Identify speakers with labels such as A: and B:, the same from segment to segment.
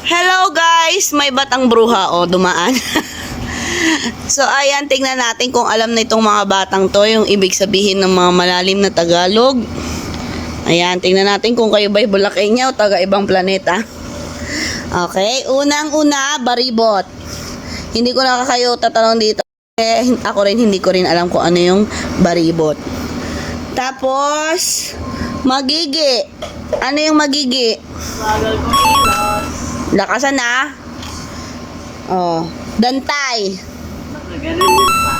A: Hello guys! May batang bruha dumaan. So ayan, tingnan natin kung alam na itong mga batang to yung ibig sabihin ng mga malalim na Tagalog. Ayan, tingnan natin kung kayo ba'y Bulakenyo o taga ibang planeta. Okay, unang-una, baribot. Hindi ko na kayo tatanong dito. Ako rin, hindi ko rin alam kung ano yung baribot. Tapos, magigi. Ano yung magigi?
B: Bagal kumilos.
A: Lakasan na. Oh, dantay.
B: Ganun yun pa.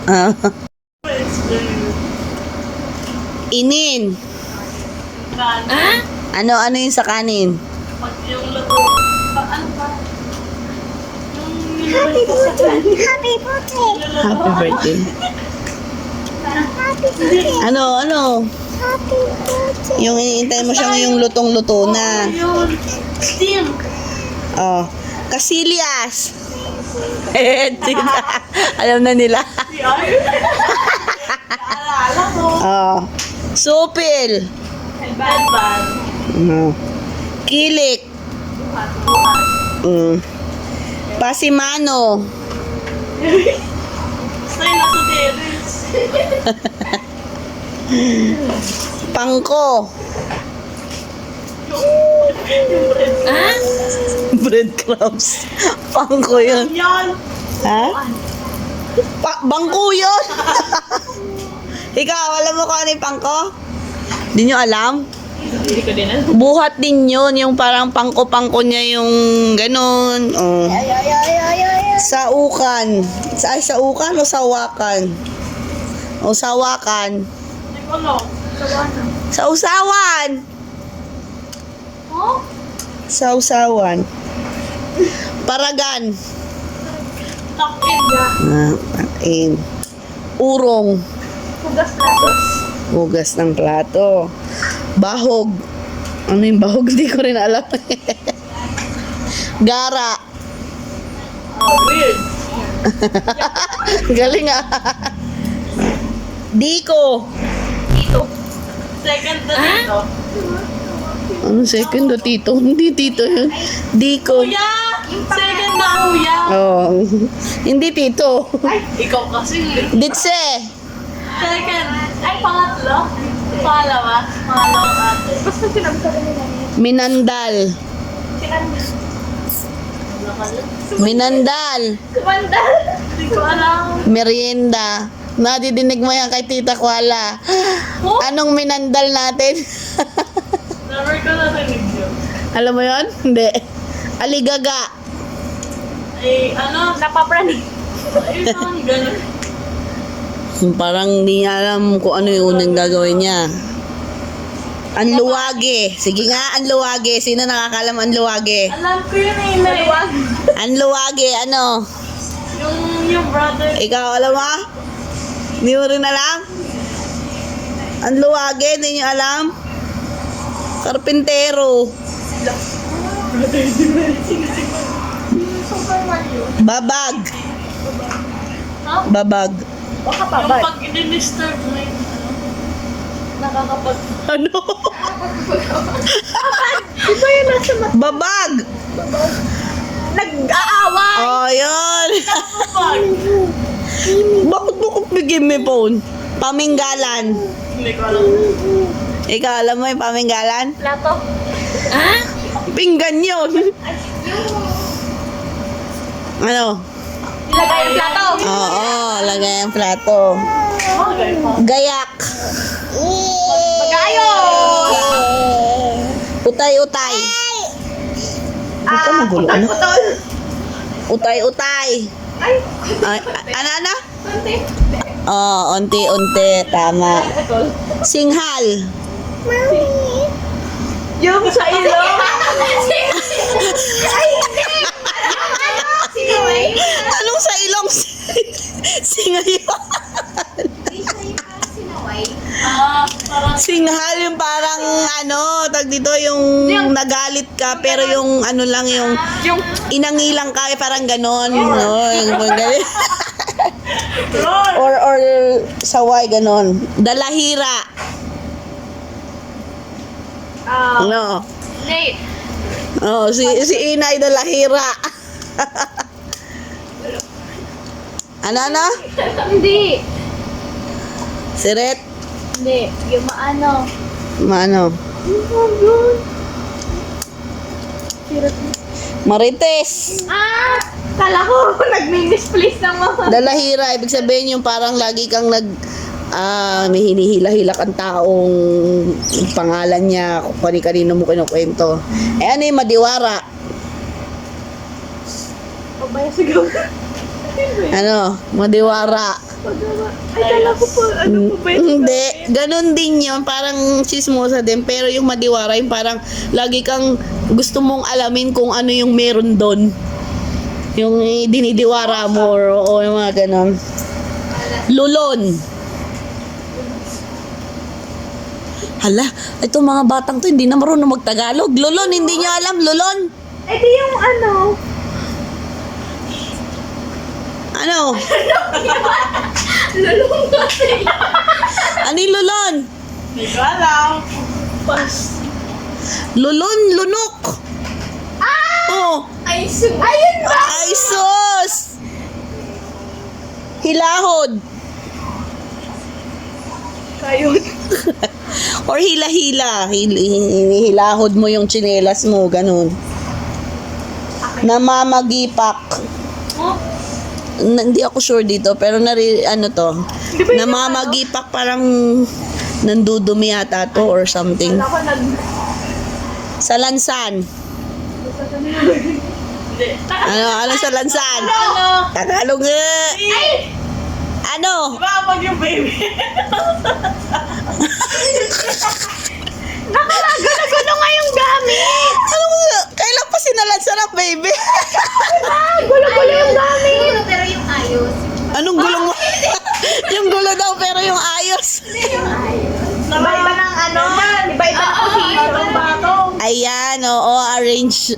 A: Ah,
B: Explain.
A: inin.
B: Kanin.
A: Ano yung sa kanin?
B: Pag yung luto. Ano pa? Yung niluluto ko sa kanin.
C: Happy birthday!
A: Happy birthday.
C: Happy birthday!
A: Ano?
C: Happy birthday!
A: Yung iniintay mo siyang yung lutong-luto na.
B: Yun. Steam.
A: Oh, Casillas. Alam na nila.
B: Si Ay. Naalala ko.
A: Oh, supil.
B: Bedban.
A: Kilik.
B: Buhat-buhat.
A: Pasimano.
B: Stay na sa terrace.
A: Pangko.
B: Yung bread.
A: Breadcrumbs. Pangko yun.
B: Yan.
A: Ha? Bangko yun. Ikaw, alam mo kung ano yung pangko? Di nyo alam?
B: Hindi ko din alam.
A: Buhat din yun. Yung parang pangko-pangko niya yung ganun. Oh. Saukan. Saukan o sawakan? O sawakan.
B: Hindi ko alam. Sawana.
A: Sausawan.
B: Oh?
A: Sausawan. Paragan.
B: Takin.
A: Patin. Urong.
B: Hugas latos.
A: Hugas ng plato. Bahog. Ano yung bahog? Hindi ko rin alam. Gara.
B: Oh, weird.
A: Galing ah. Diko.
B: Tito. Second na dito.
A: Ano second o tito? Hindi tito yun. Diko.
B: Kuya! Second na kuya!
A: Oh. Hindi tito.
B: Ay, ikaw kasi.
A: Ditse.
B: Second. Ay, pangatlo. Pangalawa. Pangalawang ate. Basta sinabi ko rin nila.
A: Minandal. Minandal.
B: Kumandal. Hindi ko alam.
A: Merienda. Nadidinig mo yan kay Tita Kuala.
B: Oh?
A: Anong minandal natin?
B: Never ko narinig yun.
A: Alam mo yon? Hindi. Aligaga.
B: Ay, ano? Napapraning. Ay, parang ganun.
A: Parang hindi niya alam kung ano yung unang gagawin niya. Anluwage. Sige nga, anluwage. Sino nakakalam anluwage?
B: Alam ko yun eh. Maluwag.
A: Anluwage, ano?
B: Yung brother.
A: Ikaw, alam mo? Hindi mo rin alam? Anluwage, hindi niyo alam? Karpintero.
B: Super Mario.
A: Babag.
B: Ha?
A: Babag.
B: Baka pa ba? Yung pag i-disturb mo yung ano, nakakapag...
A: Ano?
B: Di ba yun nasa mat...
A: Babag.
B: Nag-aaway!
A: Oh, yun.
B: Nakakapag!
A: Bakit mo ko bigyan may phone? Paminggalan.
B: Hindi ko alam.
A: Ikaw, alam mo yung paminggalan?
B: Plato.
A: Pinggan yun. Ano?
B: Ilagay ang plato.
A: Oo, lagay ang plato.
B: Bagay pa.
A: Gayak.
B: Pag-ayos!
A: Utay-utay. Ito magulo. Ano?
B: Putol.
A: Utay-utay.
B: Ay,
A: Ano?
B: konti.
A: Oh, unti-unti. Tama.
B: Putol.
A: Singhal.
B: Yung sa ilong. Ay, hindi! Sinaway?
A: Anong sa ilong? Singayon.
B: Parang
A: Singhal yung parang ano, tag dito yung nagalit ka pero yung ano lang yung
B: yung
A: inangilang ka parang ganon. No, yung galit.
B: Lord.
A: or saway ganon. Dalahira.
B: Ah,
A: No.
B: Nate.
A: Oh, si Inay Dalahira. Ano?
B: Hindi.
A: Si Ret?
B: Hindi. Yung maano.
A: Maano? Marites.
B: Ah! Kala ko, nag-misplace ng mga.
A: Dalahira, ibig sabihin yung parang lagi kang may hinihila-hila kang taong pangalan niya, kung kanino mo kinukwento. Eh ano yung madiwara?
B: O ba yung sigaw?
A: Ano? Madiwara.
B: Ay, kala ko po, ano po ba yung
A: Hindi, ganun din yun. Parang chismosa din. Pero yung madiwara, yung parang lagi kang gusto mong alamin kung ano yung meron doon. Yung dinidiwara mo o yung mga ganun. Lulon. Hala, itong mga batang to hindi na marunong magtagalog. Lulon, hindi niya alam. Lulon.
B: Eh di yung ano.
A: Ano?
B: Lulong kasi.
A: Ano yung lulon?
B: Hindi ko alam. Pas.
A: Lulon, lunok. Oh.
B: Ay, ayun ba?
A: Ay, sus! Hilahod.
B: Kayod.
A: Or hila-hila. Hilahod mo yung tsinelas mo, ganun. Namamagipak.
B: Oh?
A: Hindi ako sure dito, pero ano to?
B: Di ba yun
A: Namamagipak parang nandudumi yata to or something.
B: Wala ko nag...
A: Sa lansan.
B: Hindi.
A: Ano sa lansan?
B: Ano?
A: Tagalog nga.
B: Ay!
A: Ano?
B: Diba kapag yung baby? Nakalago nga yung gamit!
A: Ano ba? Kailan pa sinalansan ang baby?
B: Ah, gulo-gulo yung gamit! Pero yung ayos.
A: Anong gulong mo? Yung gulo daw pero yung ayos.
B: Iba-iba ng ano? Iba-iba ng position ng bato.
A: Ayan, oo,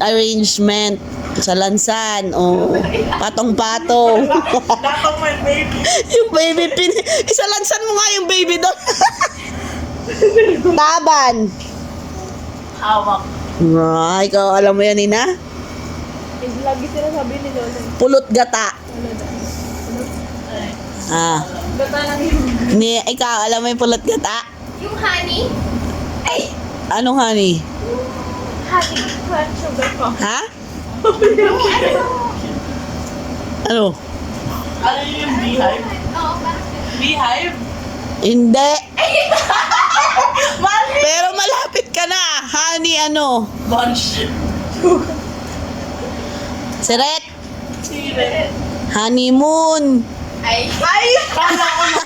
A: arrangement. Sa lansan, oo. Patong-patong.
B: Dapat may baby.
A: Yung baby isa lansan mo nga yung baby doon. Taban.
B: Hawak.
A: Ah, ikaw alam mo yan, Nina?
B: Lagi sinasabi ni Lolo.
A: Pulot gata. Ah.
B: Gata lang yung...
A: Ikaw, alam mo yung pulot gata?
B: Yung honey? Ay!
A: Anong honey?
B: Honey, crush sugar ko.
A: Ha?
B: Yung ano?
A: Ano?
B: Ano yung beehive? Oo, parang beehive?
A: Hindi. Pero malapit ka na. Honey, ano?
B: Bunch.
A: Siret.
B: Siret.
A: Honeymoon.
B: Ay! Ay! Kala ko naman.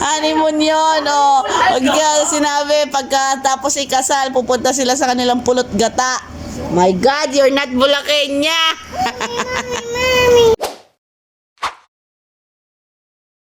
A: Honeymoon yun, oh. Pagka sinabi, pagkatapos ikasal, pupunta sila sa kanilang pulot gata. My God, you're not Bulakenya.
C: Mommy, mommy.